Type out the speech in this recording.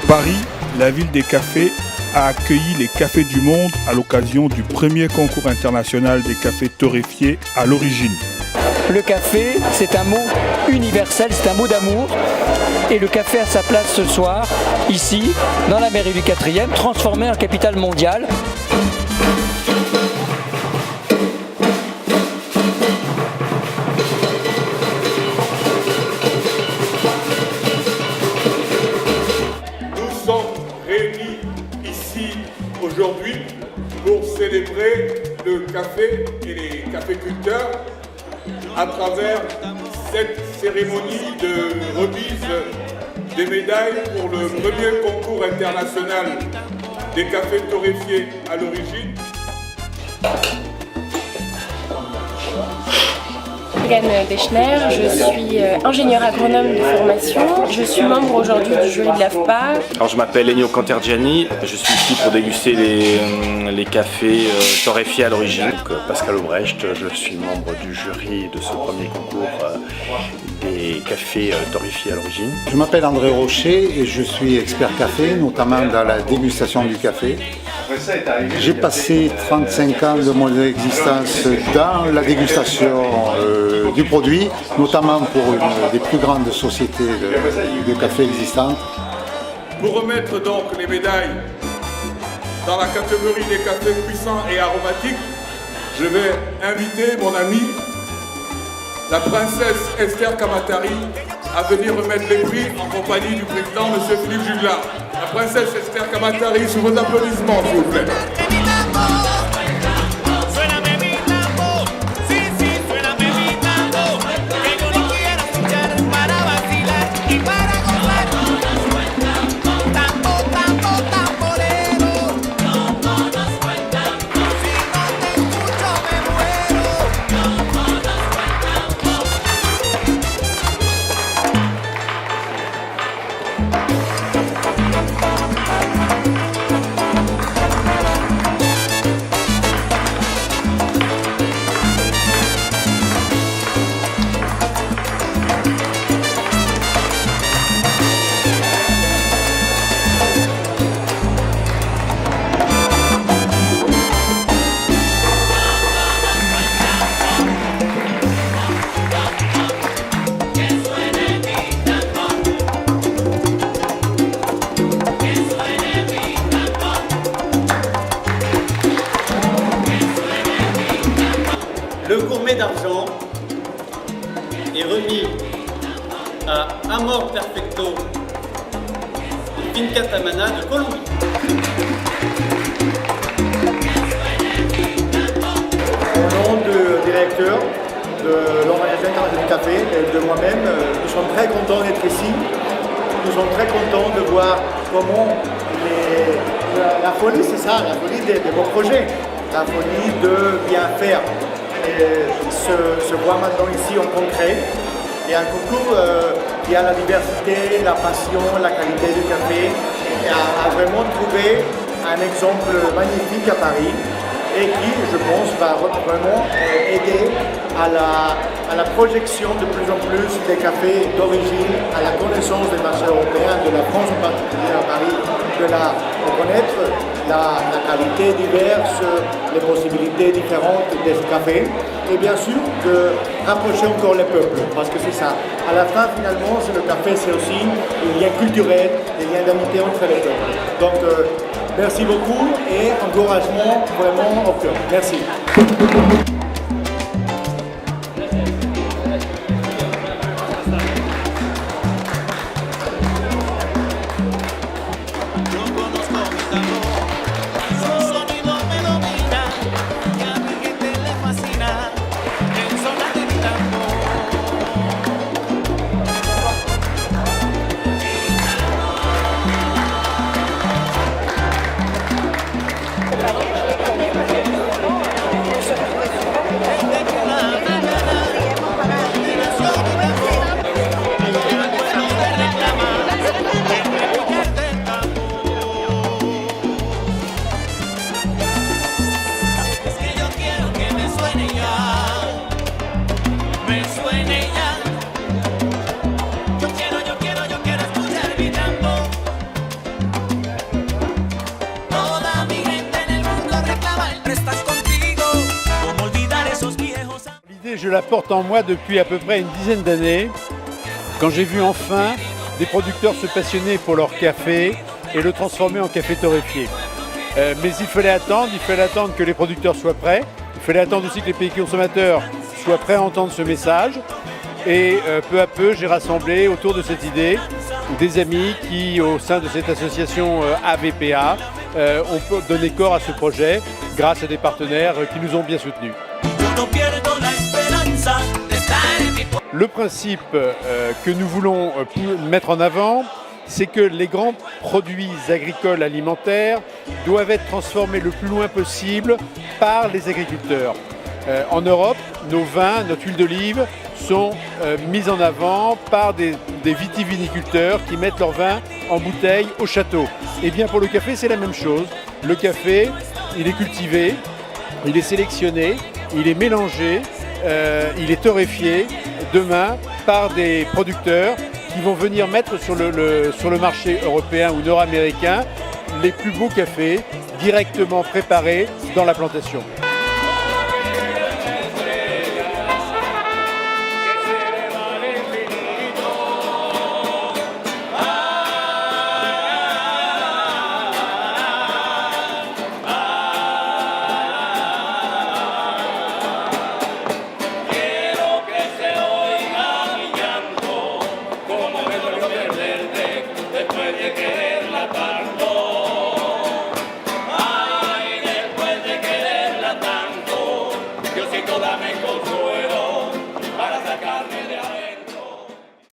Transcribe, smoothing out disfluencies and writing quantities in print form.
Paris, la ville des cafés, a accueilli les Cafés du Monde à l'occasion du premier concours international des cafés torréfiés à l'origine. Le café, c'est un mot universel, c'est un mot d'amour. Et le café a sa place ce soir, ici, dans la mairie du 4e, transformée en capitale mondiale. Nous sommes réunis ici aujourd'hui pour célébrer le café et les caféculteurs à travers cette cérémonie de remise des médailles pour le premier concours international des cafés torréfiés à l'origine. Morgane Deschner, je suis ingénieure agronome de formation. Je suis membre aujourd'hui du jury de l'AFPA. Alors, je m'appelle Ennio Cantergiani, je suis ici pour déguster les cafés torréfiés à l'origine. Pascal Aubrecht, je suis membre du jury de ce premier concours des cafés torréfiés à l'origine. Je m'appelle André Rocher et je suis expert café, notamment dans la dégustation du café. J'ai passé 35 ans de mon existence dans la dégustation du produit, notamment pour une des plus grandes sociétés de café existantes. Pour remettre donc les médailles dans la catégorie des cafés puissants et aromatiques, je vais inviter mon amie, la princesse Esther Kamatari, à venir remettre les prix en compagnie du président M. Philippe Juglar. La princesse Esther Kamatari, sous vos applaudissements, s'il vous plaît. Le gourmet d'argent est remis à Amor Perfecto de Finca Tamana de Colombie. Au nom du directeur de l'Organisation internationale du café et de moi-même, nous sommes très contents d'être ici. Nous sommes très contents de voir comment la folie, c'est ça, la folie de vos projets, la folie de bien faire. Se voit maintenant ici en concret. Et un concours qui a la diversité, la passion, la qualité du café, et a vraiment trouvé un exemple magnifique à Paris et qui, je pense, va vraiment aider à la projection de plus en plus des cafés d'origine, à la connaissance des marchés européens, de la France en particulier à Paris, de connaître la qualité diverse, les possibilités différentes des cafés et bien sûr de rapprocher encore les peuples parce que c'est ça. À la fin finalement le café c'est aussi un lien culturel, des liens d'amitié entre les peuples. Donc merci beaucoup et encouragement vraiment au cœur. Merci. je la porte en moi depuis à peu près une dizaine d'années, quand j'ai vu enfin des producteurs se passionner pour leur café et le transformer en café torréfié. Mais il fallait attendre que les producteurs soient prêts, il fallait attendre aussi que les pays consommateurs soient prêts à entendre ce message. Et peu à peu, j'ai rassemblé autour de cette idée des amis qui, au sein de cette association AVPA, ont donné corps à ce projet grâce à des partenaires qui nous ont bien soutenus. Le principe que nous voulons mettre en avant, c'est que les grands produits agricoles alimentaires doivent être transformés le plus loin possible par les agriculteurs. En Europe, nos vins, notre huile d'olive sont mis en avant par des vitiviniculteurs qui mettent leur vin en bouteille au château. Et bien pour le café, c'est la même chose. Le café, il est cultivé, il est sélectionné, il est mélangé, il est torréfié demain par des producteurs qui vont venir mettre sur le marché européen ou nord-américain les plus beaux cafés directement préparés dans la plantation. Después de que